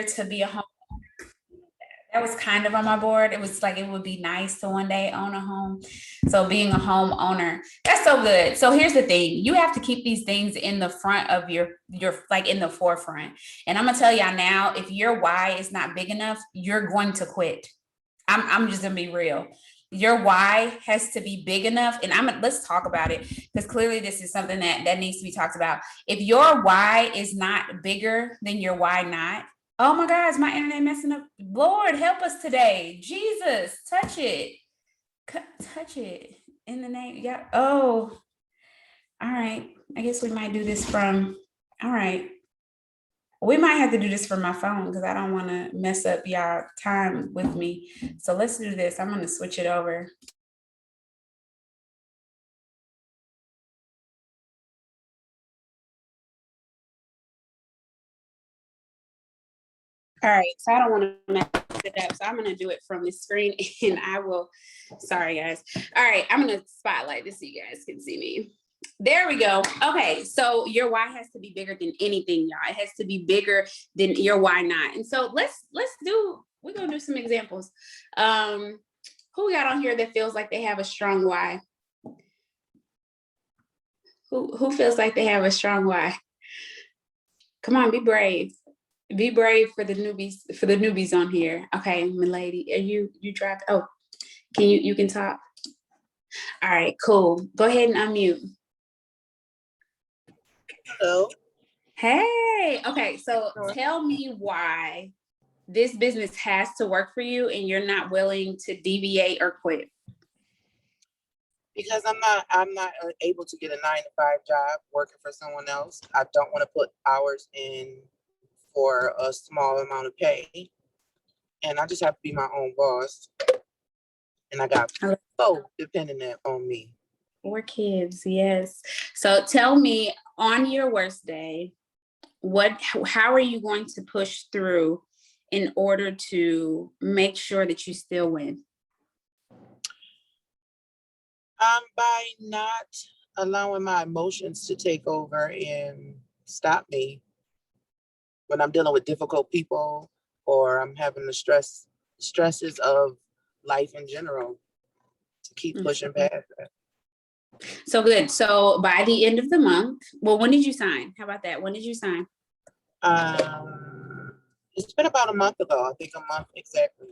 to be a home. That was kind of on my board. It was like it would be nice to one day own a home. So being a homeowner, that's so good. So here's the thing: you have to keep these things in the front of your like in the forefront. And I'm gonna tell y'all now, if your why is not big enough, you're going to quit. I'm just gonna be real. Your why has to be big enough, and let's talk about it, because clearly this is something that needs to be talked about. If your why is not bigger than your why not, oh my God, is my internet messing up? Lord, help us today. Jesus, touch it. Touch it in the name. Yeah. Oh, all right. I guess we might do this from, all right. We might have to do this from my phone because I don't want to mess up y'all time with me. So let's do this. I'm going to switch it over. All right, so I don't want to mess it up. So I'm going to do it from the screen and I will, sorry guys. All right, I'm going to spotlight this so you guys can see me. There we go. Okay, so your why has to be bigger than anything, y'all. It has to be bigger than your why not. And so we're going to do some examples. Who we got on here that feels like they have a strong why? Who feels like they have a strong why? Come on, be brave. Be brave for the newbies on here. Okay, milady, are you dropped? Oh, you can talk. All right, cool. Go ahead and unmute. Hello. Hey, okay, so tell me why this business has to work for you and you're not willing to deviate or quit. Because I'm not able to get a 9-to-5 job working for someone else. I don't want to put hours in for a small amount of pay. And I just have to be my own boss. And I got both depending on me. 4 kids, yes. So tell me, on your worst day, how are you going to push through in order to make sure that you still win? By not allowing my emotions to take over and stop me when I'm dealing with difficult people or I'm having the stresses of life in general, to keep pushing past that. So good. So by the end of the month, well, when did you sign? How about that? When did you sign? It's been about a month ago. I think a month exactly.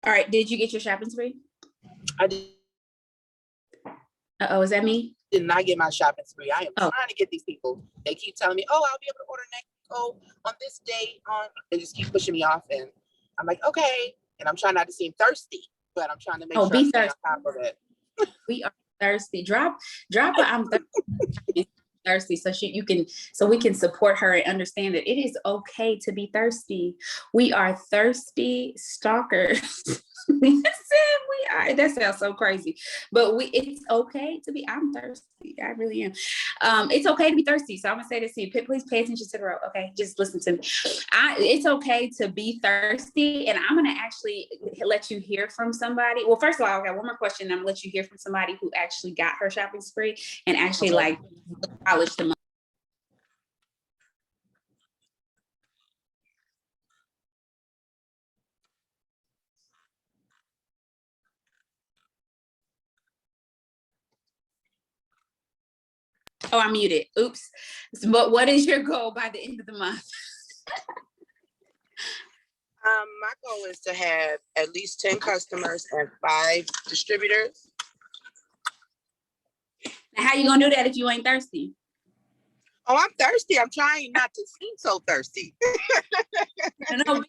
All right. Did you get your shopping spree? I did. Uh-oh, is that me? Did not get my shopping spree. I am trying to get these people. They keep telling me, oh, I'll be able to order next. Oh, on this date. They just keep pushing me off. And I'm like, okay. And I'm trying not to seem thirsty, but I'm trying to make sure I stay on top of it. We are thirsty. Drop I'm thirsty so we can support her and understand that it is okay to be thirsty. We are thirsty stalkers. We are. That sounds so crazy, but it's okay to be. I'm thirsty. I really am. It's okay to be thirsty. So I'm gonna say this to you. Please pay attention to the road. Okay, just listen to me. It's okay to be thirsty, and I'm gonna actually let you hear from somebody. Well, first of all, I got one more question. I'm gonna let you hear from somebody who actually got her shopping spree and actually like polished them. Oh, I'm muted. Oops. But what is your goal by the end of the month? My goal is to have at least 10 customers and 5 distributors. Now, how you gonna do that if you ain't thirsty? Oh, I'm thirsty. I'm trying not to seem so thirsty. No,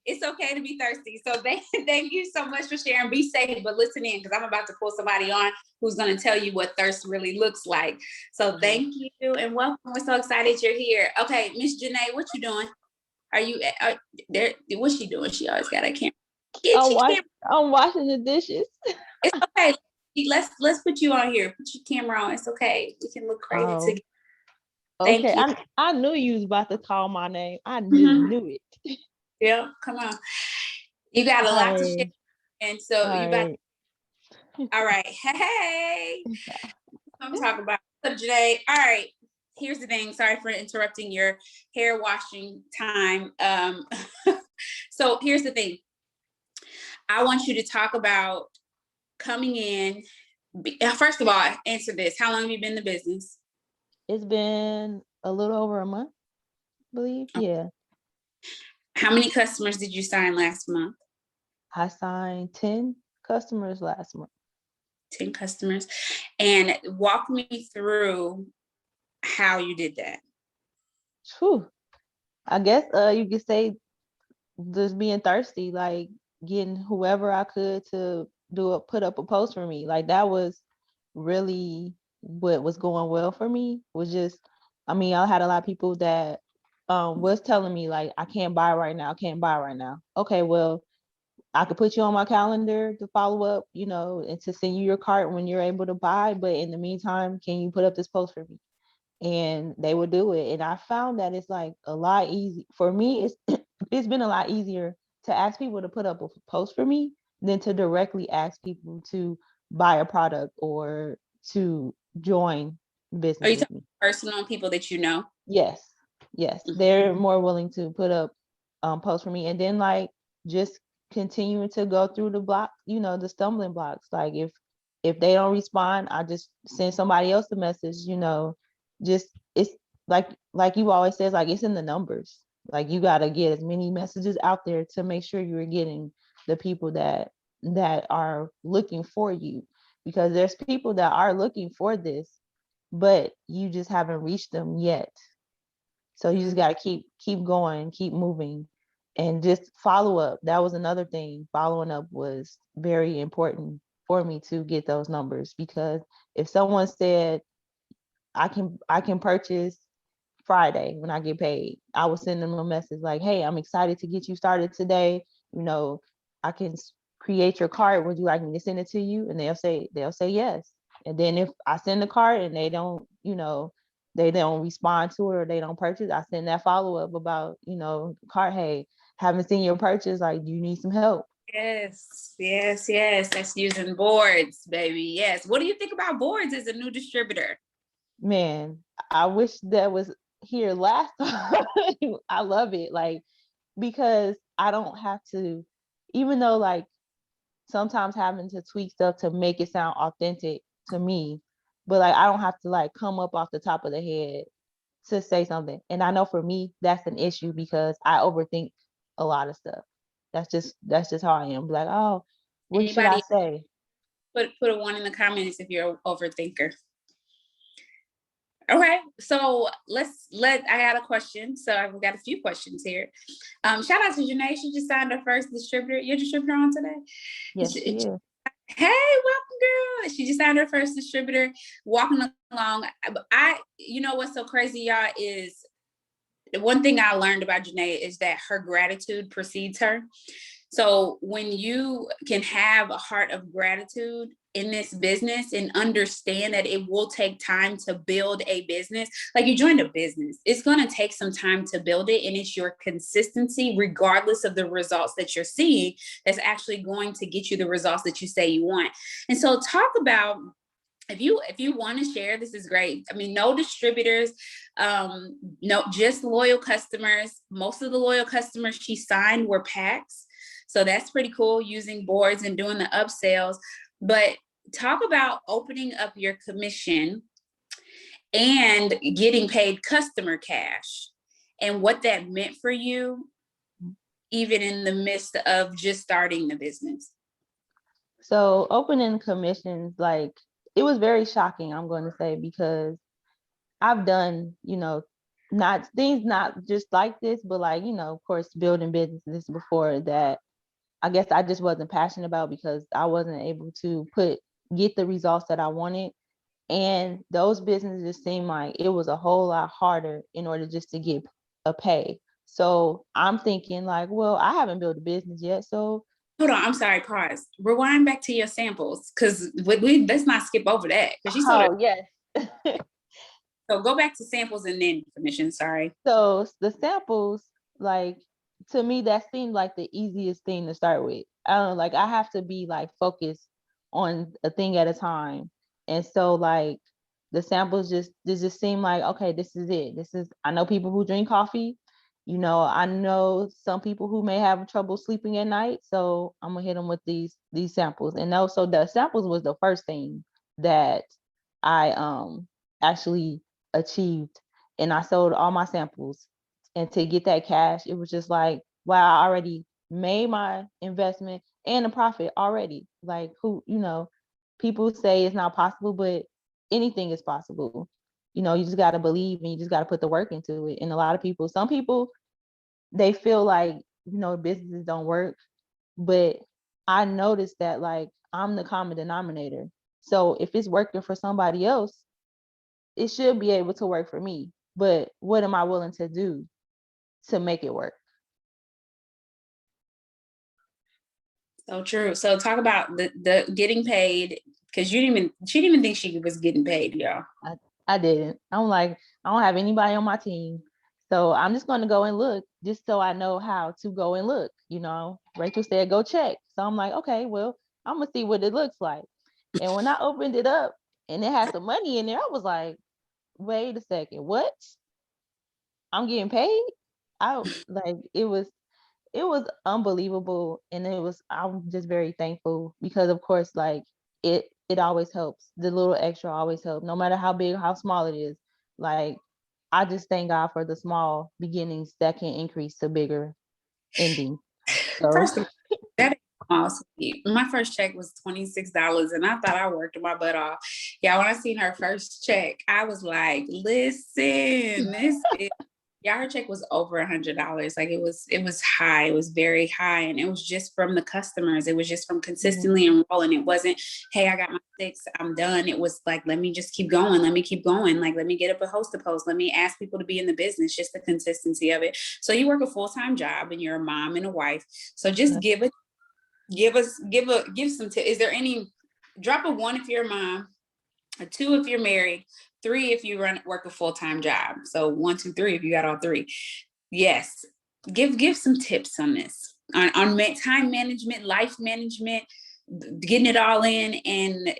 it's okay to be thirsty. So thank you so much for sharing. Be safe, but listen in, because I'm about to pull somebody on who's going to tell you what thirst really looks like. So thank you and welcome. We're so excited you're here. Okay, Miss Janae, what you doing? Are you there? What's she doing? She always got a camera. I'm washing the dishes. It's okay. Let's put you on here. Put your camera on. It's okay. We can look crazy together. Okay, thank you. I knew you was about to call my name. I knew it. Yeah, come on. You got a lot to share. And so all right. Hey. I'm talking about Janae. All right. here's the thing. Sorry for interrupting your hair washing time. So here's the thing. I want you to talk about coming in. First of all, answer this. How long have you been in the business? It's been a little over a month, I believe. Yeah. How many customers did you sign last month? I signed 10 customers last month. 10 customers. And walk me through how you did that. Whew. I guess you could say just being thirsty, like getting whoever I could to put up a post for me. Like that was really what was going well for me. Was just, I mean, I had a lot of people that was telling me like, I can't buy right now, Okay, well, I could put you on my calendar to follow up, and to send you your cart when you're able to buy. But in the meantime, can you put up this post for me? And they would do it. And I found that it's like a lot easy for me. It's been a lot easier to ask people to put up a post for me than to directly ask people to buy a product or to join Are business you with talking me. personal people that you know? Yes. They're more willing to put up posts for me. And then like just continuing to go through the block, the stumbling blocks. Like if they don't respond, I just send somebody else the message, just it's like you always says, like it's in the numbers. Like you got to get as many messages out there to make sure you're getting the people that are looking for you, because there's people that are looking for this, but you just haven't reached them yet. So you just got to keep going, keep moving, and just follow up. That was another thing. Following up was very important for me to get those numbers, because if someone said I can purchase Friday when I get paid, I will send them a message like, hey, I'm excited to get you started today. I can create your cart. Would you like me to send it to you? And they'll say yes. And then if I send the cart and they don't, they don't respond to it or they don't purchase, I send that follow-up about, cart, hey, haven't seen your purchase. Like, do you need some help? Yes. That's using boards, baby. Yes. What do you think about boards as a new distributor? Man, I wish that was here last time. I love it. Like, because I don't have to, even though like sometimes having to tweak stuff to make it sound authentic to me, but like I don't have to like come up off the top of the head to say something. And I know for me that's an issue because I overthink a lot of stuff. That's just how I am. Like, oh, what should I Anybody say? put a 1 in the comments if you're an overthinker. Okay, so I got a question. So I've got a few questions here. Shout out to Janae. She just signed her first distributor. Your distributor on today? Yes, she is. Hey, welcome, girl. She just signed her first distributor. Walking along. You know what's so crazy, y'all, is the one thing I learned about Janae is that her gratitude precedes her. So when you can have a heart of gratitude in this business and understand that it will take time to build a business, like you joined a business, it's going to take some time to build it. And it's your consistency, regardless of the results that you're seeing, that's actually going to get you the results that you say you want. And so talk about, if you want to share, this is great. I mean, no distributors, no, just loyal customers. Most of the loyal customers she signed were packs. So that's pretty cool, using boards and doing the upsells. But talk about opening up your commission and getting paid customer cash and what that meant for you, even in the midst of just starting the business. So opening commissions, like it was very shocking, I'm going to say, because I've done, not just like this, but like, of course, building businesses before that I guess I just wasn't passionate about because I wasn't able to get the results that I wanted. And those businesses seemed like it was a whole lot harder in order just to get a pay. So I'm thinking like, well, I haven't built a business yet. So hold on, I'm sorry, pause. Rewind back to your samples, because let's not skip over that. Because you sort of, yes. so go back to samples and then commission, sorry. So the samples, like to me, that seemed like the easiest thing to start with. I don't know, like I have to be like focused on a thing at a time. And so like the samples just seem like, okay, this is it. I know people who drink coffee. I know some people who may have trouble sleeping at night. So I'm gonna hit them with these samples. And also the samples was the first thing that I actually achieved. And I sold all my samples. And to get that cash, it was just like, wow, I already made my investment and a profit already. Like, people say it's not possible, but anything is possible. You just got to believe, and you just got to put the work into it. And a lot of people, some people, they feel like, businesses don't work, but I noticed that, like, I'm the common denominator. So if it's working for somebody else, it should be able to work for me. But what am I willing to do to make it work? So true. So talk about the getting paid, because she didn't even think she was getting paid, y'all. I didn't. I'm like, I don't have anybody on my team. So I'm just going to go and look just so I know how to go and look. Rachel said, go check. So I'm like, okay, well, I'm going to see what it looks like. And when I opened it up and it had some money in there, I was like, wait a second, what? I'm getting paid? It was unbelievable. And I'm just very thankful because, of course, like, it always helps. The little extra always helps, no matter how big or how small it is. Like, I just thank God for the small beginnings that can increase to bigger endings. So First of all, that is awesome. My first check was $26, and I thought I worked my butt off. Yeah, when I seen her first check, I was like, listen, this is. Yeah, her check was over $100. Like, it was high. It was very high. And it was just from the customers. It was just from consistently enrolling. It wasn't, hey, I got my 6, I'm done. It was like, let me just keep going. Let me keep going. Like, let me get up a host to post. Let me ask people to be in the business, just the consistency of it. So you work a full-time job and you're a mom and a wife. So just give some is there any, drop a 1 if you're a mom, a 2 if you're married, 3 if you work a full-time job. So 1, 2, 3 if you got all 3. Yes. Give some tips on this, on time management, life management, getting it all in, and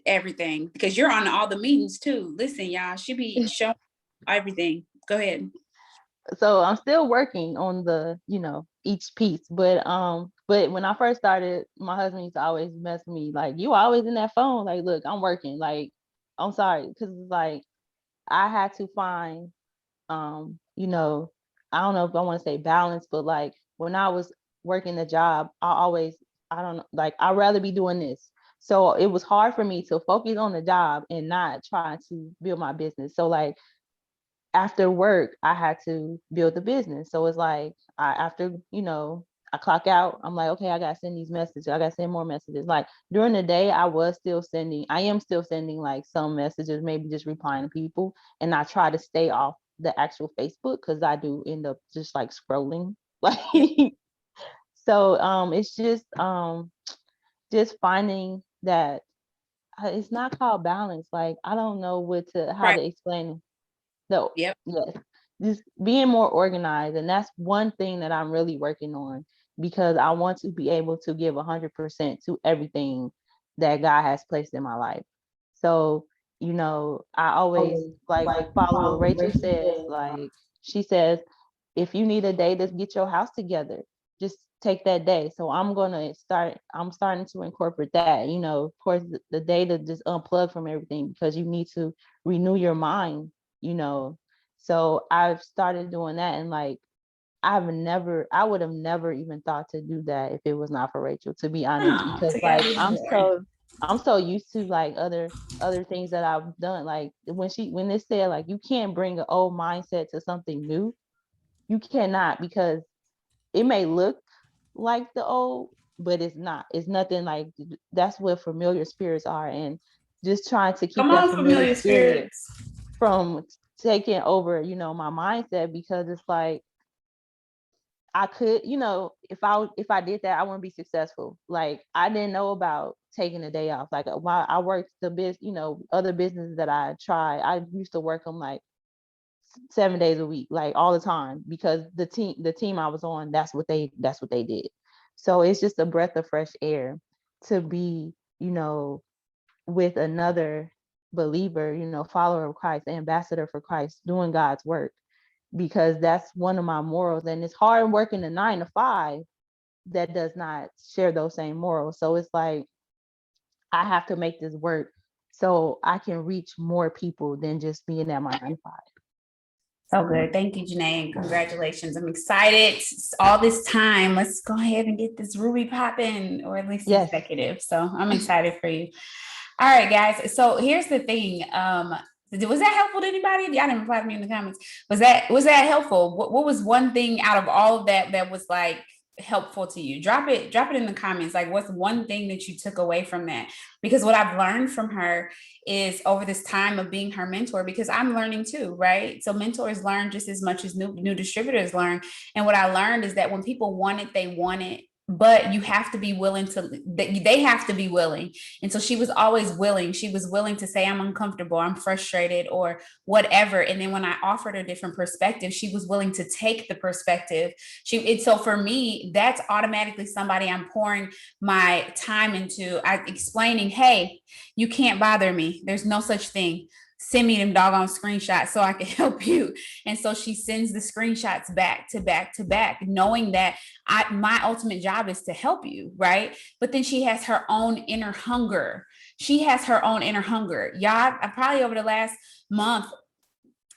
everything, because you're on all the meetings too. Listen, y'all, she be showing everything. Go ahead. So I'm still working on each piece, but when I first started, my husband used to always mess with me, like, you always in that phone. Like, look, I'm working. Like, I'm sorry, because it's like I had to find I don't know if I want to say balance, but like, when I was working the job, I don't know, like, I'd rather be doing this. So it was hard for me to focus on the job and not try to build my business. So, like, after work, I had to build the business. So it's like, after, I clock out, I'm like, okay, I got to send these messages. I got to send more messages. Like, during the day, I am still sending like some messages, maybe just replying to people. And I try to stay off the actual Facebook, because I do end up just like scrolling. Like, so it's just finding that it's not called balance. Like, I don't know how Right. to explain it. So, Yep. yes, just being more organized. And that's one thing that I'm really working on, because I want to be able to give 100% to everything that God has placed in my life. So, I always like follow what Rachel says. Like, she says, if you need a day to get your house together, just take that day. So I'm starting to incorporate that, of course, the day to just unplug from everything, because you need to renew your mind. So I've started doing that, and like, I would have never even thought to do that if it was not for Rachel, to be honest, Oh, because like, together. I'm so used to like other things that I've done. Like, when it said like, you can't bring an old mindset to something new, you cannot, because it may look like the old, but it's not. It's nothing like. That's what familiar spirits are, and just trying to keep Come that on, familiar familiar spirit spirits. from taking over, my mindset, because it's like, I could, if I did that, I wouldn't be successful. Like, I didn't know about taking a day off. Like, while I worked the other businesses that I tried, I used to work them like 7 days a week, like, all the time, because the team I was on, that's what they did. So it's just a breath of fresh air to be, with another believer, follower of Christ, ambassador for Christ, doing God's work, because that's one of my morals. And it's hard working a 9 to 5 that does not share those same morals. So it's like, I have to make this work so I can reach more people than just being at my 9 to 5. So good. Thank you, Janae, and congratulations. I'm excited. All this time, let's go ahead and get this Ruby popping, or at least Yes. executive. So I'm excited for you. All right, guys. So here's the thing. Was that helpful to anybody? Y'all didn't reply to me in the comments. Was that helpful? What was one thing out of all of that was like helpful to you? Drop it in the comments. Like, what's one thing that you took away from that? Because what I've learned from her is over this time of being her mentor, because I'm learning too, right? So mentors learn just as much as new distributors learn. And what I learned is that when people want it, they want it. But you have to be willing they have to be willing. And so she was always willing. She was willing to say, I'm uncomfortable, I'm frustrated, or whatever. And then when I offered a different perspective, she was willing to take the perspective. So for me, that's automatically somebody I'm pouring my time into. Explaining, hey, you can't bother me. There's no such thing. Send me them doggone screenshots so I can help you. And so she sends the screenshots back to back, knowing that my ultimate job is to help you, right? But then she has her own inner hunger. Y'all, I probably over the last month,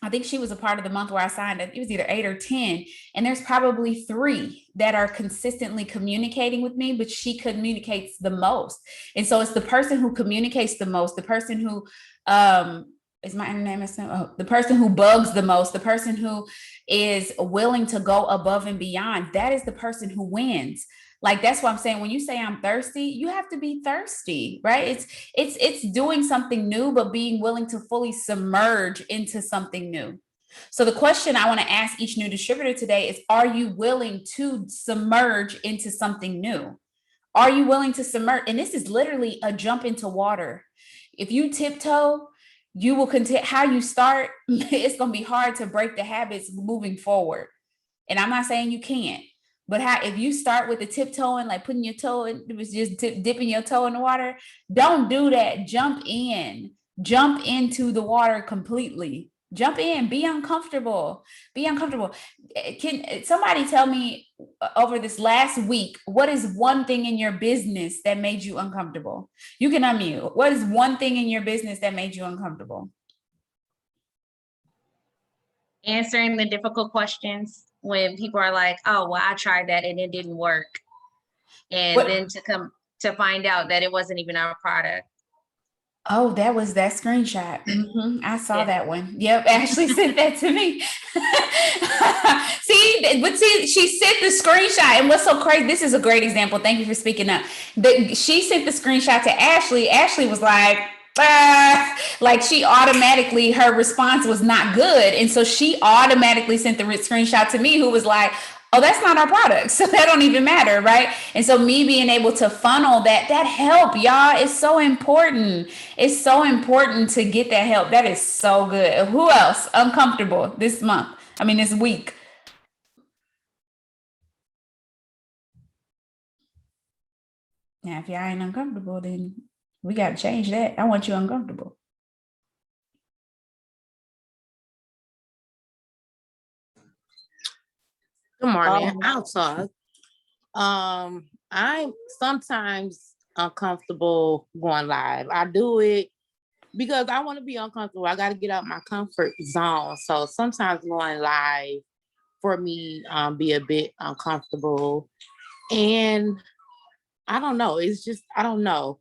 I think she was a part of the month where I signed it. It was either 8 or 10. And there's probably 3 that are consistently communicating with me, but she communicates the most. And so it's the person who communicates the most, the person who, is my internet missing? Oh, the person who bugs the most, the person who is willing to go above and beyond. That is the person who wins. Like, that's what I'm saying. When you say I'm thirsty, you have to be thirsty, right? It's doing something new, but being willing to fully submerge into something new. So the question I want to ask each new distributor today is, are you willing to submerge into something new? Are you willing to submerge? And this is literally a jump into water. If you tiptoe, you will continue. How you start, it's going to be hard to break the habits moving forward. And I'm not saying you can't, but if you start with the tiptoeing, like putting your toe in, it was just dipping your toe in the water, don't do that. Jump into the water completely. Jump in, be uncomfortable. Can somebody tell me over this last week, what is one thing in your business that made you uncomfortable? You can unmute. What is one thing in your business that made you uncomfortable? Answering the difficult questions when people are like, oh, well, I tried that and it didn't work. And then to find out that it wasn't even our product. Oh, that was that screenshot. Mm-hmm. I saw that one. Yep. Ashley sent that to me. see, she sent the screenshot. And what's so crazy, this is a great example. Thank you for speaking up. She sent the screenshot to Ashley. Ashley was like she automatically, her response was not good. And so she automatically sent the screenshot to me, who was like, oh, that's not our product. So that don't even matter, right? And so me being able to funnel that help, y'all, is so important. It's so important to get that help. That is so good. Who else uncomfortable this week? Now, if y'all ain't uncomfortable, then we got to change that. I want you uncomfortable. Good morning. I'll talk. I'm sometimes uncomfortable going live. I do it because I want to be uncomfortable. I got to get out my comfort zone. So sometimes going live for me be a bit uncomfortable. And I don't know. It's just, I don't know.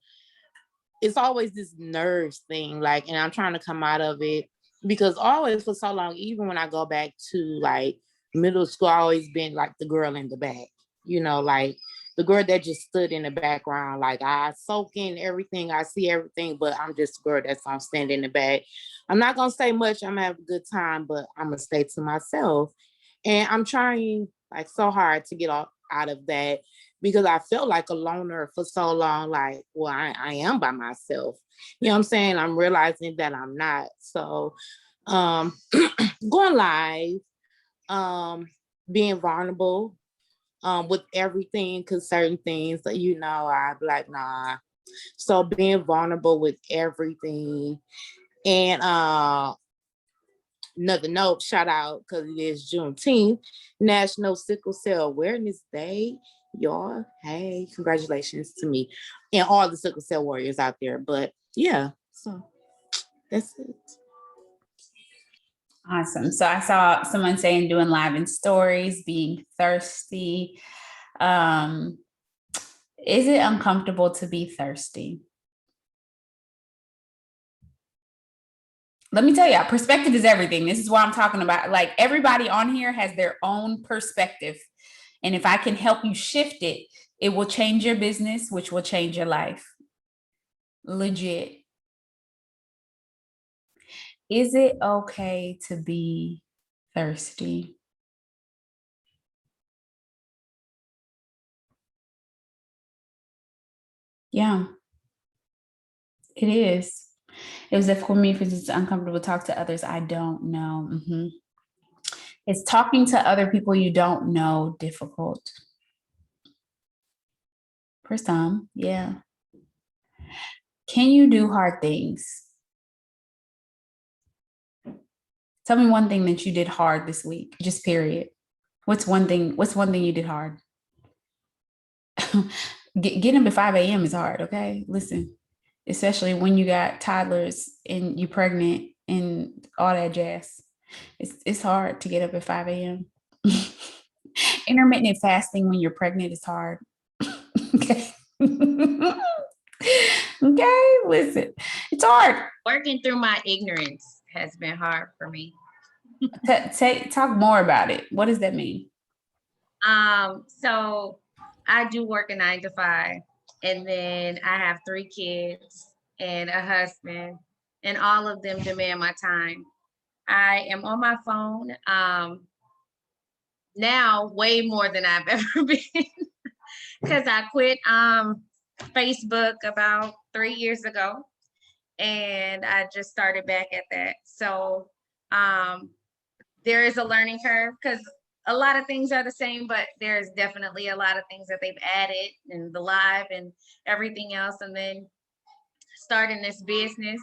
It's always this nerves thing, like, and I'm trying to come out of it because always for so long, even when I go back to like middle school, I always been like the girl in the back, like the girl that just stood in the background. Like, I soak in everything, I see everything, but I'm just a girl that's gonna stand in the back. I'm not gonna say much, I'm gonna have a good time, but I'm gonna stay to myself. And I'm trying like so hard to get out of that because I felt like a loner for so long. Like, well, I am by myself. You know what I'm saying? I'm realizing that I'm not. So going live, being vulnerable with everything, because certain things that, I'd be like, nah. So being vulnerable with everything And another note, shout out, because it is Juneteenth, National Sickle Cell Awareness Day. Y'all, hey, congratulations to me and all the sickle cell warriors out there. But yeah, so that's it. Awesome. So I saw someone saying doing live in stories, being thirsty. Is it uncomfortable to be thirsty? Let me tell you, perspective is everything. This is what I'm talking about. Like, everybody on here has their own perspective. And if I can help you shift it, it will change your business, which will change your life. Legit. Is it okay to be thirsty? Yeah, it is. It was difficult for me because it's uncomfortable to talk to others I don't know. Is talking to other people you don't know difficult? For some, yeah. Can you do hard things? Tell me one thing that you did hard this week, just period. What's one thing you did hard? Getting up at 5 a.m. is hard, okay? Listen, especially when you got toddlers and you're pregnant and all that jazz. It's hard to get up at 5 a.m. Intermittent fasting when you're pregnant is hard. Okay. Okay, listen, it's hard. Working through my ignorance has been hard for me. Talk more about it. What does that mean? So I do work a 9 to 5, and then I have 3 kids and a husband, and all of them demand my time. I am on my phone now way more than I've ever been, because I quit Facebook about 3 years ago, and I just started back at that. So there is a learning curve, because a lot of things are the same, but there's definitely a lot of things that they've added, and the live and everything else. And then starting this business,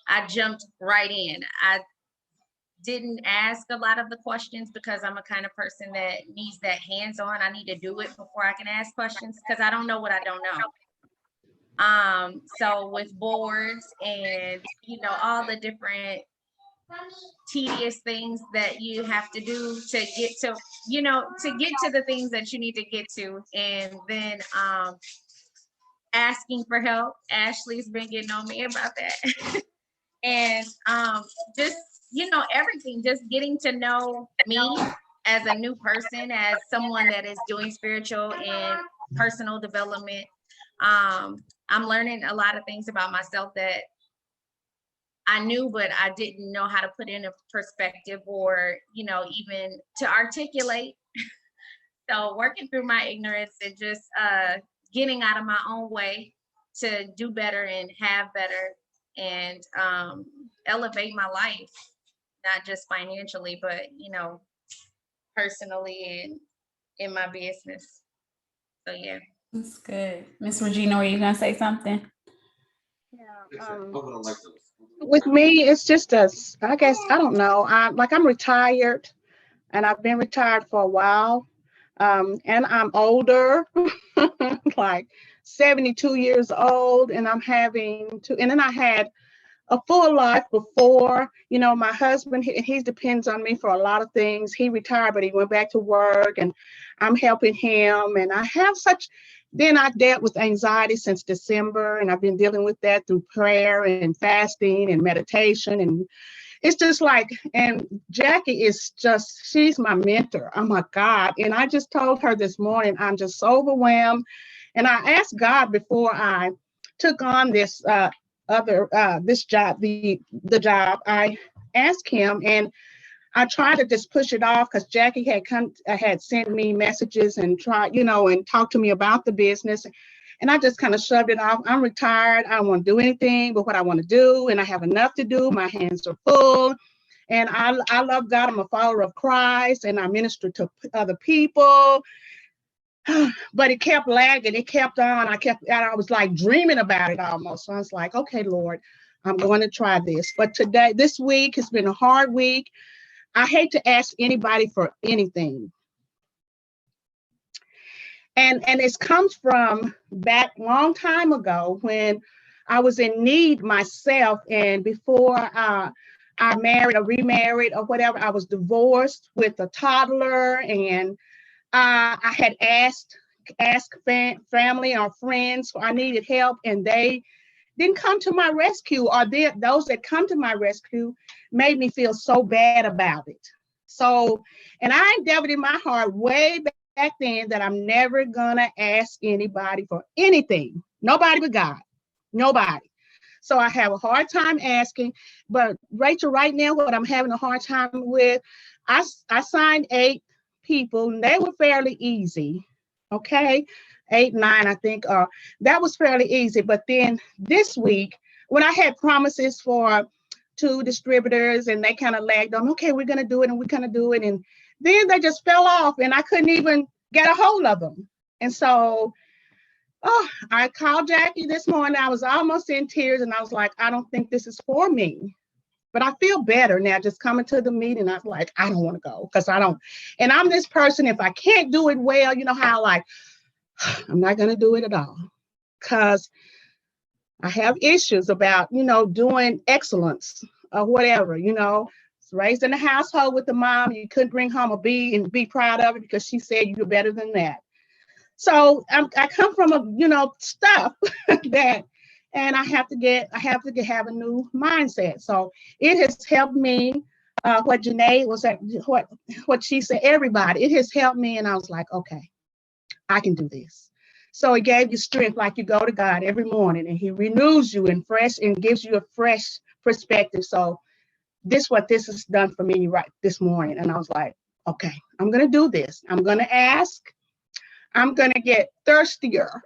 I jumped right in. I didn't ask a lot of the questions because I'm a kind of person that needs that hands-on. I need to do it before I can ask questions, because I don't know what I don't know. So with boards and, all the different tedious things that you have to do to get to, the things that you need to get to. And then asking for help. Ashley's been getting on me about that. And just, everything, just getting to know me as a new person, as someone that is doing spiritual and personal development. I'm learning a lot of things about myself that I knew, but I didn't know how to put in a perspective, or, even to articulate. So working through my ignorance and just getting out of my own way to do better and have better and elevate my life, not just financially, but, personally and in my business. So, yeah. That's good. Miss Regina, were you going to say something? Yeah. With me, it's just I guess, I don't know. I'm retired, and I've been retired for a while. And I'm older, like 72 years old, and and then I had a full life before. My husband, he depends on me for a lot of things. He retired, but he went back to work, and I'm helping him. And then I dealt with anxiety since December, and I've been dealing with that through prayer and fasting and meditation. And it's just and Jackie she's my mentor. Oh my God. And I just told her this morning, I'm just so overwhelmed. And I asked God before I took on this this job, the job. I asked him, and I tried to just push it off because Jackie had sent me messages and tried, and talked to me about the business. And I just kind of shoved it off. I'm retired. I don't want to do anything but what I want to do. And I have enough to do. My hands are full. And I love God. I'm a follower of Christ, and I minister to other people. But it kept lagging. It kept on. I was like dreaming about it almost. So I was like, okay, Lord, I'm going to try this. But today, this week has been a hard week. I hate to ask anybody for anything. And it comes from back long time ago when I was in need myself. And before I married or remarried or whatever, I was divorced with a toddler. And I had asked family or friends, I needed help, and they didn't come to my rescue, or those that come to my rescue made me feel so bad about it. So, and I endeavored in my heart way back then that I'm never gonna ask anybody for anything, nobody but God, nobody. So I have a hard time asking. But Rachel, right now, what I'm having a hard time with, I signed 8 people, and they were fairly easy. Okay, 8, 9, I think. That was fairly easy. But then this week, when I had promises for 2 distributors, and they kind of lagged on, okay, we're gonna do it, and we're gonna do it, and then they just fell off, and I couldn't even get a hold of them. And so, I called Jackie this morning. I was almost in tears, and I was like, I don't think this is for me. But I feel better now just coming to the meeting. I was like, I don't want to go because I don't. And I'm this person, if I can't do it well, you know how like, I'm not going to do it at all because I have issues about, doing excellence or whatever, Raised in a household with the mom, you couldn't bring home a B and be proud of it because she said you're better than that. So I come from stuff that, and I have to have a new mindset. So it has helped me. What Janae was at, what she said, everybody, it has helped me. And I was like, okay, I can do this. So it gave you strength, like you go to God every morning and he renews you and gives you a fresh perspective. So this has done for me right this morning. And I was like, okay, I'm going to do this. I'm going to ask. I'm going to get thirstier.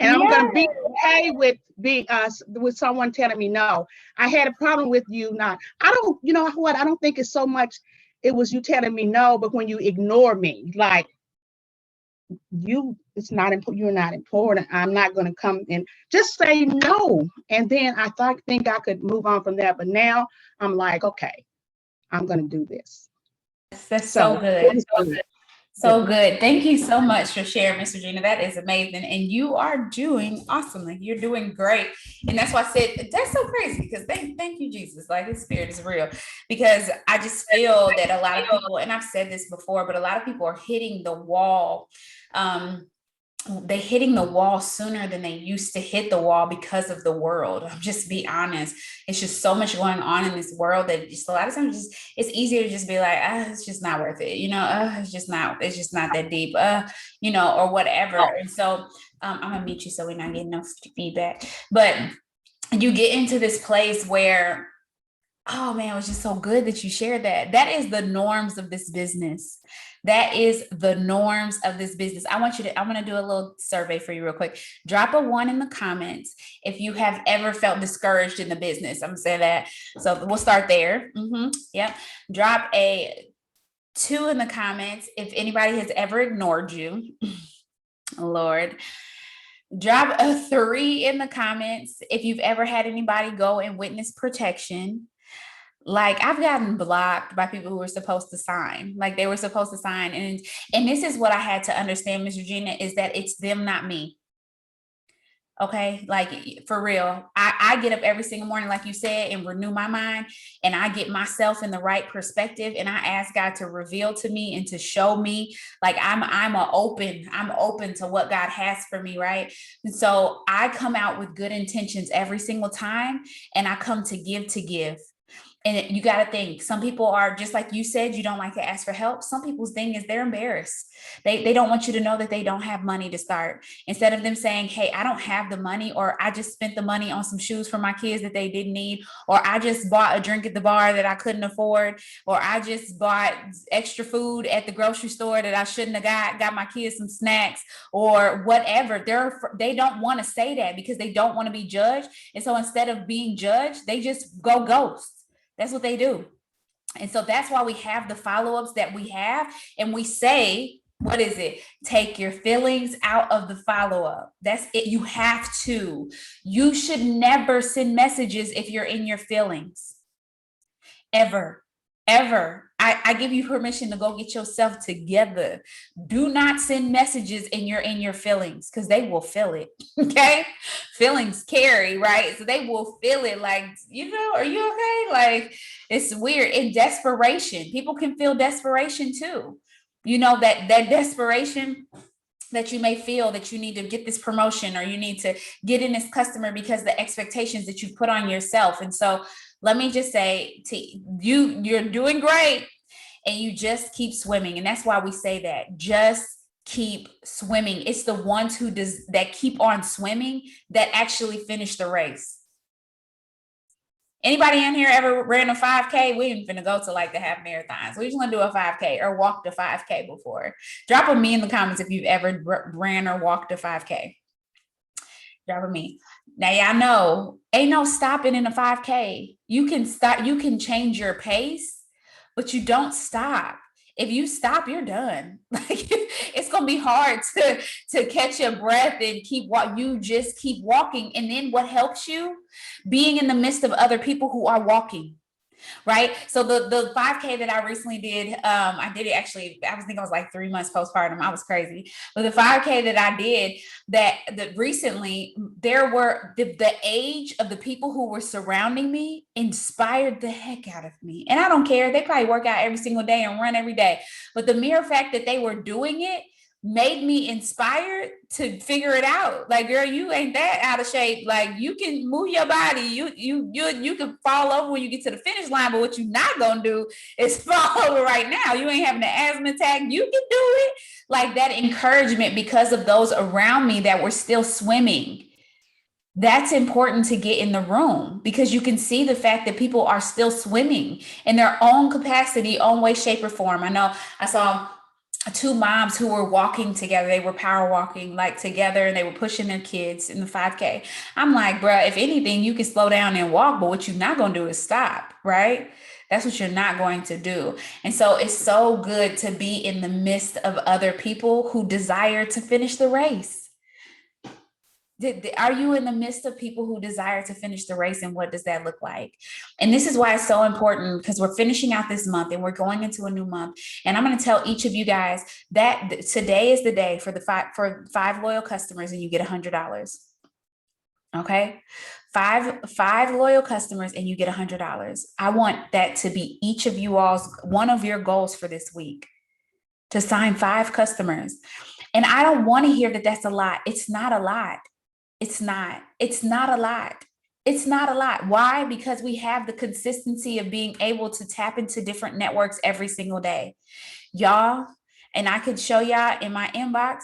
And I'm going to be okay with someone telling me no. I had a problem with you not. I don't, you know what? I don't think it's so much it was you telling me no, but when you ignore me, like you're not important. I'm not going to come and just say no. And then I think I could move on from that. But now I'm like, okay, I'm going to do this. That's so good. So good. Thank you so much for sharing, Miss Regina. That is amazing. And you are doing awesome. Like you're doing great. And that's why I said that's so crazy because thank you, Jesus. Like his spirit is real. Because I just feel that a lot of people, and I've said this before, but a lot of people are hitting the wall. They're hitting the wall sooner than they used to hit the wall because of the world. I'm just be honest. It's just so much going on in this world that just a lot of times it's easier to just be like, it's just not worth it. It's just not that deep, or whatever. And so I'm gonna mute you so we're not getting no feedback. But you get into this place where, oh man, it was just so good that you shared that. That is the norms of this business. That is the norms of this business. I'm going to do a little survey for you real quick. Drop a 1 in the comments if you have ever felt discouraged in the business. I'm going to say that. So we'll start there. Yep. Drop a 2 in the comments if anybody has ever ignored you. Lord. Drop a 3 in the comments if you've ever had anybody go and witness protection. Like I've gotten blocked by people who were supposed to sign, like they were supposed to sign. And this is what I had to understand, Ms. Regina, is that it's them, not me. Okay. Like for real, I get up every single morning, like you said, and renew my mind, and I get myself in the right perspective. And I ask God to reveal to me and to show me, like I'm open to what God has for me. Right. And so I come out with good intentions every single time, and I come to give. And you got to think, some people are just like you said, you don't like to ask for help. Some people's thing is they're embarrassed. They don't want you to know that they don't have money to start. Instead of them saying, hey, I don't have the money, or I just spent the money on some shoes for my kids that they didn't need, or I just bought a drink at the bar that I couldn't afford, or I just bought extra food at the grocery store that I shouldn't have got my kids some snacks or whatever. They don't want to say that because they don't want to be judged. And so instead of being judged, they just go ghost. That's what they do. And so that's why we have the follow-ups that we have. And we say, What is it? Take your feelings out of the follow-up. That's it. You have to. You should never send messages if you're in your feelings. Ever. I give you permission to go get yourself together. Do not send messages and you're in your feelings, because they will feel it. Okay. Feelings carry, right? So they will feel it, like, are you okay? Like, it's weird. In desperation, people can feel desperation too. That desperation that you may feel, that you need to get this promotion, or you need to get in this customer because the expectations that you put on yourself. And so let me just say to you, you're doing great, and you just keep swimming. And that's why we say that. Just keep swimming. It's the ones that keep on swimming that actually finish the race. Anybody in here ever ran a 5K? We ain't finna go to like the half marathons. We just want to do a 5K or walked a 5K before. Drop a me in the comments if you've ever ran or walked a 5K. Drop a me. Now, y'all know, ain't no stopping in a 5K. You can stop, you can change your pace, but you don't stop. If you stop, you're done. Like, it's gonna be hard to catch your breath and you just keep walking. And then what helps you? Being in the midst of other people who are walking. Right. So the 5K that I recently did, I did it actually, I was thinking I was like 3 months postpartum. I was crazy. But the 5K that I did that recently, there were the age of the people who were surrounding me inspired the heck out of me. And I don't care. They probably work out every single day and run every day. But the mere fact that they were doing it made me inspired to figure it out. Like, girl, you ain't that out of shape. Like, you can move your body. You can fall over when you get to the finish line, but what you're not gonna do is fall over right now. You ain't having an asthma attack. You can do it. Like, that encouragement because of those around me that were still swimming. That's important to get in the room, because you can see the fact that people are still swimming in their own capacity, own way, shape, or form. I know I saw 2 moms who were walking together. They were power walking like together, and they were pushing their kids in the 5K. I'm like, bro, if anything, you can slow down and walk, but what you're not going to do is stop, right? That's what you're not going to do. And so it's so good to be in the midst of other people who desire to finish the race. Are you in the midst of people who desire to finish the race, and what does that look like? And this is why it's so important, because we're finishing out this month and we're going into a new month. And I'm going to tell each of you guys that today is the day for five loyal customers, and you get $100. Okay. Five loyal customers and you get $100. I want that to be each of you all's, one of your goals for this week, to sign 5 customers. And I don't want to hear that that's a lot. It's not a lot. It's not a lot. It's not a lot. Why? Because we have the consistency of being able to tap into different networks every single day. Y'all, and I could show y'all in my inbox,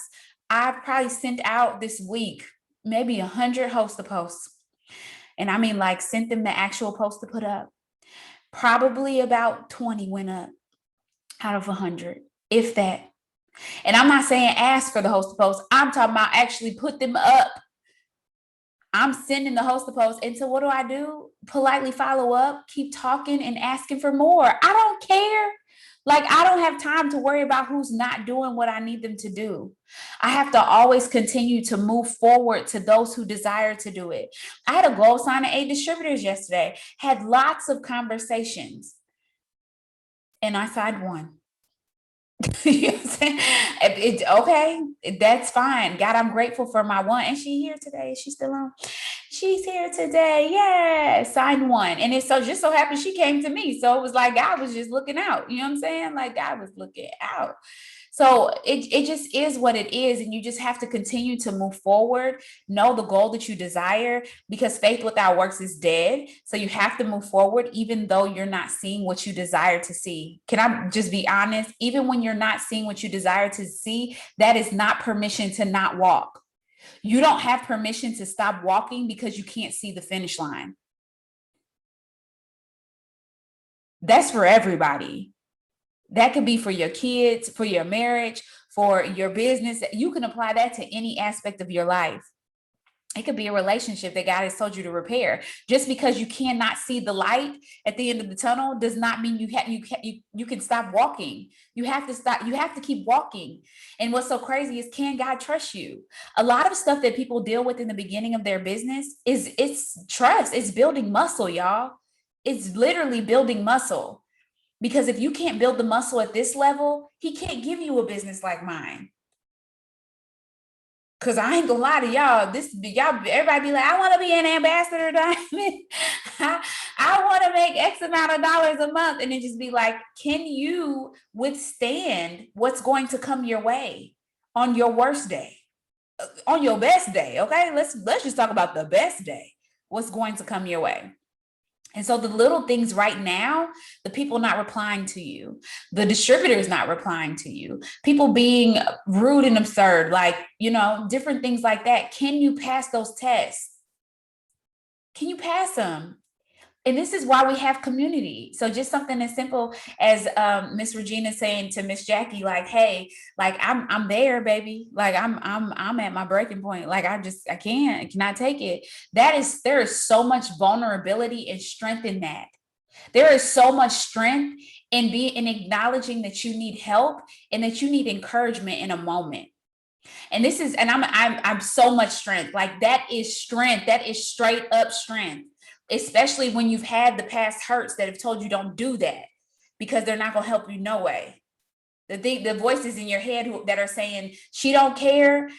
I've probably sent out this week maybe 100 host to posts. And I mean, like, sent them the actual post to put up. Probably about 20 went up out of 100, if that. And I'm not saying ask for the host to post. I'm talking about actually put them up. I'm sending the host the post. And so what do? Politely follow up, keep talking and asking for more. I don't care. Like, I don't have time to worry about who's not doing what I need them to do. I have to always continue to move forward to those who desire to do it. I had a goal signing 8 distributors yesterday, had lots of conversations, and I signed 1. You know what I'm saying? Okay, that's fine. God, I'm grateful for my 1. And she here today. Is she still on? She's here today. Yeah, signed 1. And it just so happened she came to me. So it was like God was just looking out. You know what I'm saying? Like, God was looking out. So it just is what it is. And you just have to continue to move forward, know the goal that you desire, because faith without works is dead. So you have to move forward, even though you're not seeing what you desire to see. Can I just be honest? Even when you're not seeing what you desire to see, that is not permission to not walk. You don't have permission to stop walking because you can't see the finish line. That's for everybody. That could be for your kids, for your marriage, for your business. You can apply that to any aspect of your life. It could be a relationship that God has told you to repair. Just because you cannot see the light at the end of the tunnel does not mean you can stop walking. You have to stop. You have to keep walking. And what's so crazy is, can God trust you? A lot of stuff that people deal with in the beginning of their business it's trust. It's building muscle, y'all. It's literally building muscle. Because if you can't build the muscle at this level, he can't give you a business like mine. Cause I ain't gonna lie to y'all, everybody be like, I want to be an ambassador, Diamond. I want to make X amount of dollars a month. And it just be like, can you withstand what's going to come your way on your worst day, on your best day? Okay, let's just talk about the best day. What's going to come your way? And so the little things right now, the people not replying to you, the distributors not replying to you, people being rude and absurd, like, different things like that. Can you pass those tests? Can you pass them? And this is why we have community. So just something as simple as Miss Regina saying to Miss Jackie, like, hey, like I'm there, baby. Like I'm at my breaking point. Like I cannot take it. There is so much vulnerability and strength in that. There is so much strength in acknowledging that you need help and that you need encouragement in a moment. And I'm so much strength. Like that is strength. That is straight up strength. Especially when you've had the past hurts that have told you don't do that, because they're not going to help you no way. The voices in your head that are saying she don't care.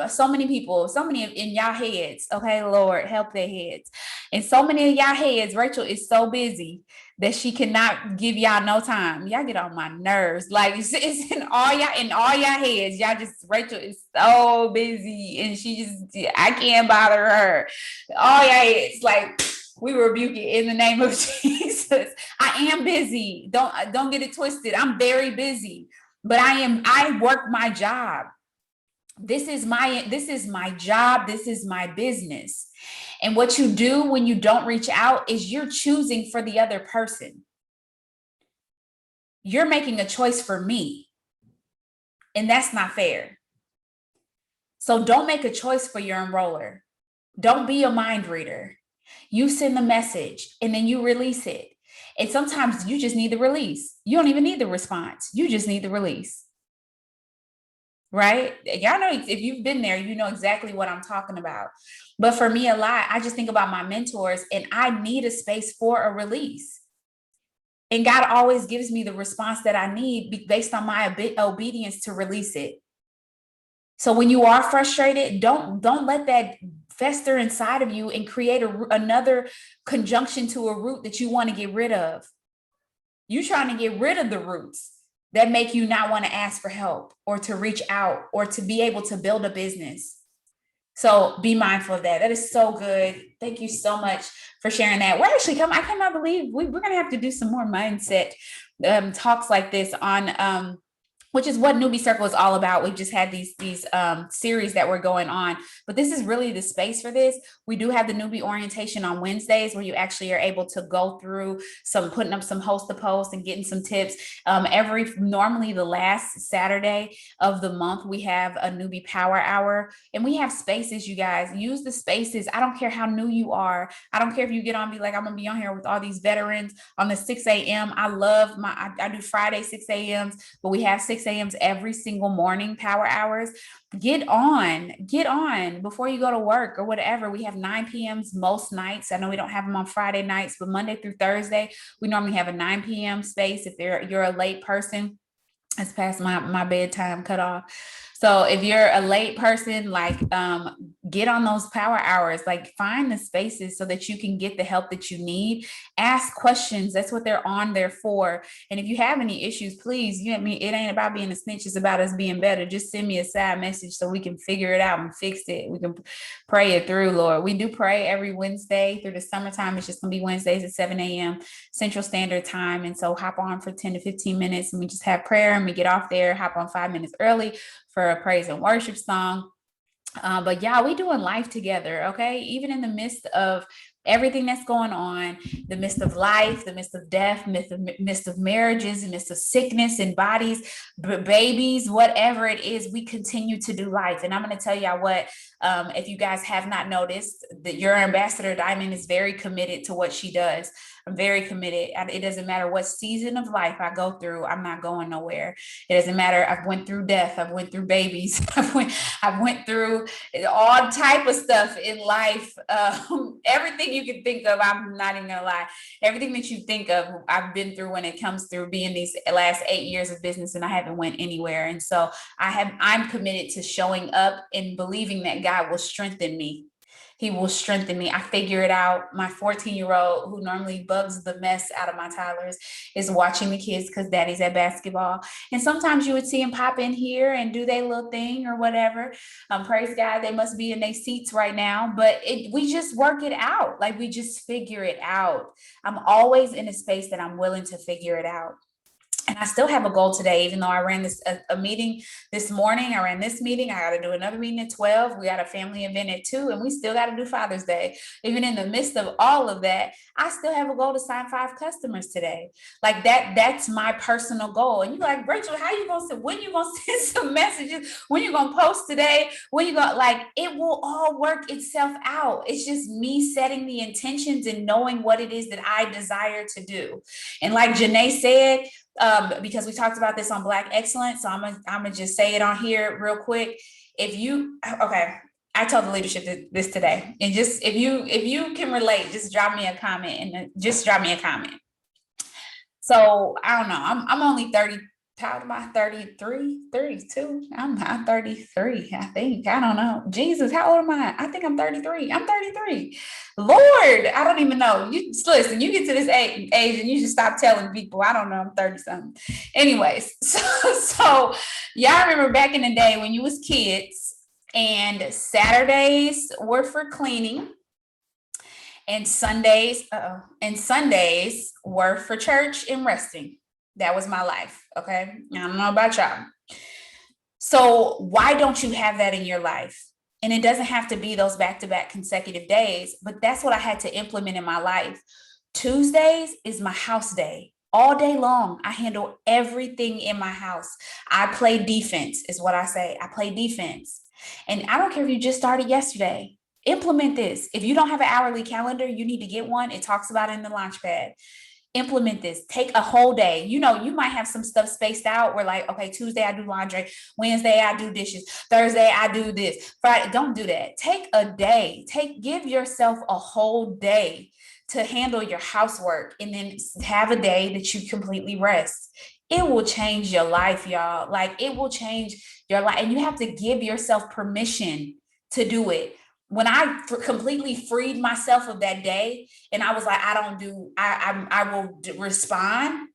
So many in y'all heads. Okay, Lord, help their heads. And so many of y'all heads, Rachel is so busy that she cannot give y'all no time. Y'all get on my nerves. Like it's in all y'all heads. Rachel is so busy and I can't bother her. All y'all heads, like, we rebuke it in the name of Jesus. I am busy. Don't get it twisted. I'm very busy, but I work my job. This is my job. This is my business. And what you do when you don't reach out is you're choosing for the other person. You're making a choice for me. And that's not fair. So don't make a choice for your enroller. Don't be a mind reader. You send the message and then you release it. And sometimes you just need the release. You don't even need the response. You just need the release. Right? Y'all know, if you've been there, you know exactly what I'm talking about. But for me, a lot, I just think about my mentors and I need a space for a release. And God always gives me the response that I need based on my obedience to release it. So when you are frustrated, don't let that fester inside of you and create another conjunction to a root that you want to get rid of. You're trying to get rid of the roots that make you not want to ask for help or to reach out or to be able to build a business. So be mindful of that. That is so good. Thank you so much for sharing that. I cannot believe we're going to have to do some more mindset talks like this on which is what Newbie Circle is all about. We've just had these series that were going on, but this is really the space for this. We do have the Newbie orientation on Wednesdays where you actually are able to go through putting up some host to post and getting some tips. Normally the last Saturday of the month, we have a Newbie Power Hour, and we have spaces. You guys use the spaces. I don't care how new you are. I don't care if you get on, be like, I'm gonna be on here with all these veterans on the 6 a.m. I do Friday 6 a.m.s, but we have 6 a.m.s every single morning, power hours. Get on before you go to work or whatever. We have 9 p.m.s most nights. I know we don't have them on Friday nights, but Monday through Thursday, we normally have a 9 p.m. space. If you're a late person, it's past my bedtime cutoff. So if you're a late person, like get on those power hours, like find the spaces so that you can get the help that you need. Ask questions. That's what they're on there for. And if you have any issues, please, it ain't about being a snitch. It's about us being better. Just send me a side message so we can figure it out and fix it. We can pray it through, Lord. We do pray every Wednesday through the summertime. It's just gonna be Wednesdays at 7 a.m. Central Standard Time. And so hop on for 10 to 15 minutes and we just have prayer and we get off there, hop on 5 minutes early for a praise and worship song. But yeah, we doing life together. Okay. Even in the midst of everything that's going on, the midst of life, the midst of death, midst of marriages, the midst of sickness and bodies, babies, whatever it is, we continue to do life. And I'm going to tell y'all what, if you guys have not noticed, that your ambassador Diamond is very committed to what she does. I'm very committed. It doesn't matter what season of life I go through, I'm not going nowhere. It doesn't matter. I've went through death. I've went through babies. I've went through all type of stuff in life. Everything you can think of, I'm not even gonna lie. Everything that you think of, I've been through when it comes through being these last 8 years of business, and I haven't went anywhere. And so I'm committed to showing up and believing that God will strengthen me. He will strengthen me. I figure it out. My 14-year-old, who normally bugs the mess out of my toddlers, is watching the kids because daddy's at basketball. And sometimes you would see him pop in here and do their little thing or whatever. Praise God, they must be in their seats right now. But we just work it out. Like, we just figure it out. I'm always in a space that I'm willing to figure it out. And I still have a goal today, even though I ran a meeting this morning. I ran this meeting. I got to do another meeting at 12. We got a family event at 2, and we still got to do Father's Day. Even in the midst of all of that, I still have a goal to sign 5 customers today. Like that's my personal goal. And you're like, Rachel, how you going to, when you going to send some messages? When you going to post today? When you going to, like, it will all work itself out. It's just me setting the intentions and knowing what it is that I desire to do. And like Janae said, because we talked about this on Black Excellence, so I'm gonna just say it on here real quick. I told the leadership this today, and just if you can relate, just drop me a comment So I don't know. I'm only 30. How old am I? 33, 32. I'm 33, I think. I don't know. Jesus, how old am I? I think I'm 33. I'm 33. Lord, I don't even know. You just listen, you get to this age and you just stop telling people, I don't know, I'm 30 something. Anyways, so y'all remember back in the day when you was kids and Saturdays were for cleaning and Sundays were for church and resting. That was my life. Okay. I don't know about y'all. So why don't you have that in your life? And it doesn't have to be those back-to-back consecutive days, but that's what I had to implement in my life. Tuesdays is my house day. All day long, I handle everything in my house. I play defense, is what I say. I play defense. And I don't care if you just started yesterday. Implement this. If you don't have an hourly calendar, you need to get one. It talks about it in the Launchpad. Implement this. Take a whole day. You know, you might have some stuff spaced out where, like, okay, Tuesday I do laundry, Wednesday I do dishes, Thursday I do this, Friday. Don't do that. Take a day. Give yourself a whole day to handle your housework, and then have a day that you completely rest. It will change your life, y'all. Like, it will change your life, and you have to give yourself permission to do it. When I completely freed myself of that day, and I was like, I will respond,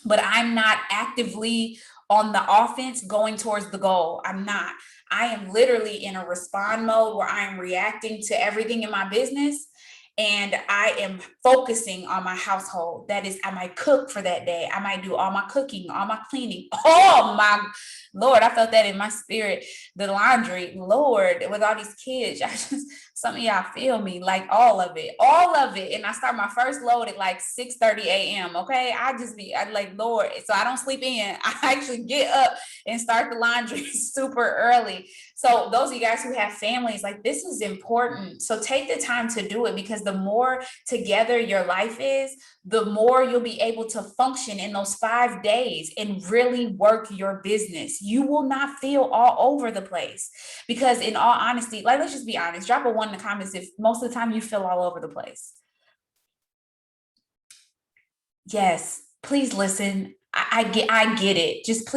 but I'm not actively on the offense going towards the goal. I'm not. I am literally in a respond mode where I am reacting to everything in my business. And I am focusing on my household. That is, I might cook for that day. I might do all my cooking, all my cleaning. Oh my Lord, I felt that in my spirit. The laundry, Lord, with all these kids, some of y'all feel me, like all of it. And I start my first load at like 6:30 a.m. Okay. I like, Lord. So I don't sleep in. I actually get up and start the laundry super early. So those of you guys who have families, like, this is important. So take the time to do it, because the more together your life is, the more you'll be able to function in those 5 days and really work your business. You will not feel all over the place, because in all honesty, like, let's just be honest, drop a 1 in the comments if most of the time you feel all over the place. Yes, please listen. I get it. Just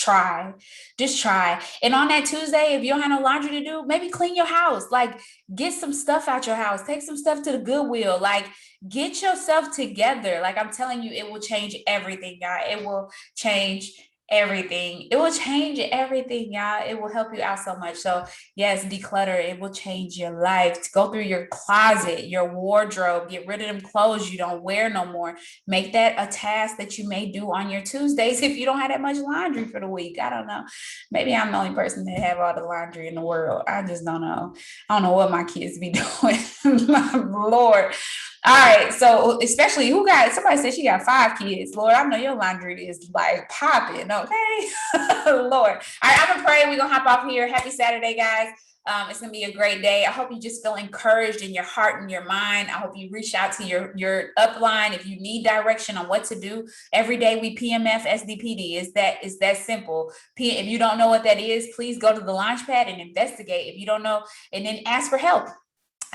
try. And on that Tuesday, if you don't have no laundry to do, maybe clean your house. Like, get some stuff out your house. Take some stuff to the Goodwill. Like, get yourself together. Like, I'm telling you, it will change everything, y'all. It will change everything. It will change everything, y'all. It will help you out so much. So yes, declutter. It will change your life. Go through your closet, your wardrobe, get rid of them clothes you don't wear no more. Make that a task that you may do on your Tuesdays if you don't have that much laundry for the week. I don't know. Maybe I'm the only person that have all the laundry in the world. I just don't know. I don't know what my kids be doing. My Lord. All right. So especially somebody said she got 5 kids. Lord, I know your laundry is like popping. Okay. Lord. All right. I'm going to pray. We're going to hop off here. Happy Saturday, guys. It's going to be a great day. I hope you just feel encouraged in your heart and your mind. I hope you reach out to your upline if you need direction on what to do. Every day we PMF SDPD. Is that simple. If you don't know what that is, please go to the Launchpad and investigate. If you don't know, and then ask for help.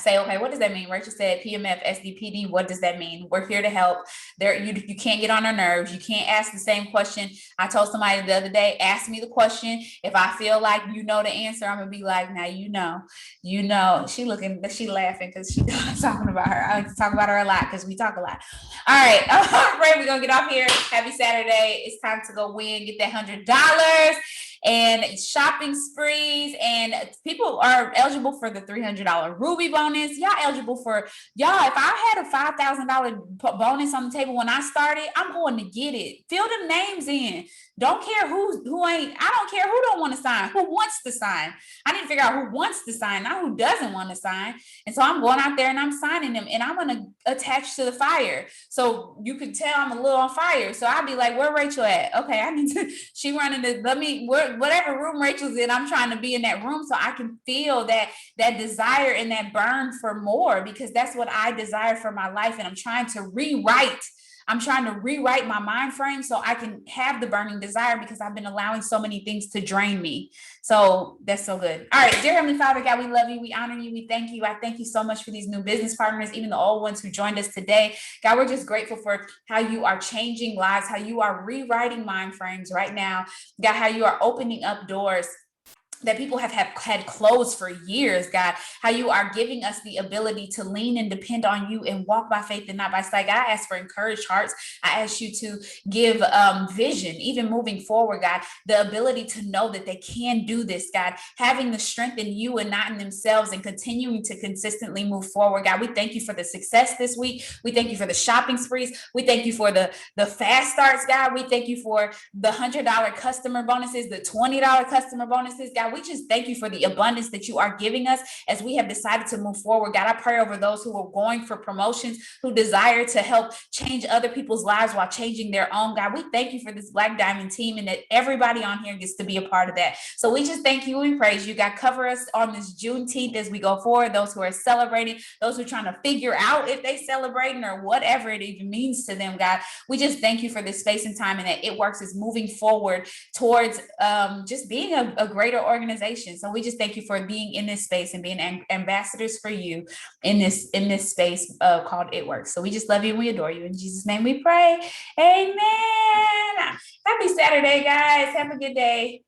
Say, okay, what does that mean? Rachel said PMF SDPD. What does that mean? We're here to help. You can't get on our nerves. You can't ask the same question. I told somebody the other day, ask me the question. If I feel like you know the answer, I'm gonna be like, now you know. She laughing because she talking about her. I like to talk about her a lot because we talk a lot. All right, right, we're gonna get off here. Happy Saturday. It's time to go win, get that $100 and shopping sprees, and people are eligible for the $300 Ruby bonus. Y'all eligible for, if I had a $5,000 bonus on the table when I started, I'm going to get it. Fill them names in. Don't care who ain't, I don't care who don't want to sign, who wants to sign. I need to figure out who wants to sign, not who doesn't want to sign. And so I'm going out there and I'm signing them, and I'm going to attach to the fire. So you can tell I'm a little on fire. So I'll be like, where Rachel at? Okay, I need to, she running whatever room Rachel's in, I'm trying to be in that room so I can feel that desire and that burn for more, because that's what I desire for my life. And I'm trying to rewrite my mind frame so I can have the burning desire, because I've been allowing so many things to drain me. So that's so good. All right, dear Heavenly Father, God, we love you. We honor you. We thank you. I thank you so much for these new business partners, even the old ones who joined us today. God, we're just grateful for how you are changing lives, how you are rewriting mind frames right now. God, how you are opening up doors that people have had closed for years, God, how you are giving us the ability to lean and depend on you and walk by faith and not by sight. God, I ask for encouraged hearts. I ask you to give vision, even moving forward, God, the ability to know that they can do this, God, having the strength in you and not in themselves, and continuing to consistently move forward. God, we thank you for the success this week. We thank you for the shopping sprees. We thank you for the fast starts, God. We thank you for the $100 customer bonuses, the $20 customer bonuses, God. We just thank you for the abundance that you are giving us as we have decided to move forward. God, I pray over those who are going for promotions, who desire to help change other people's lives while changing their own. God, we thank you for this Black Diamond team, and that everybody on here gets to be a part of that. So we just thank you and praise you. God, cover us on this Juneteenth as we go forward, those who are celebrating, those who are trying to figure out if they celebrating or whatever it even means to them. God, we just thank you for this space and time, and that It Works is moving forward towards just being a greater organization. So we just thank you for being in this space and being ambassadors for you in this space called It Works. So we just love you and we adore you. In Jesus' name we pray. Amen. Happy Saturday, guys. Have a good day.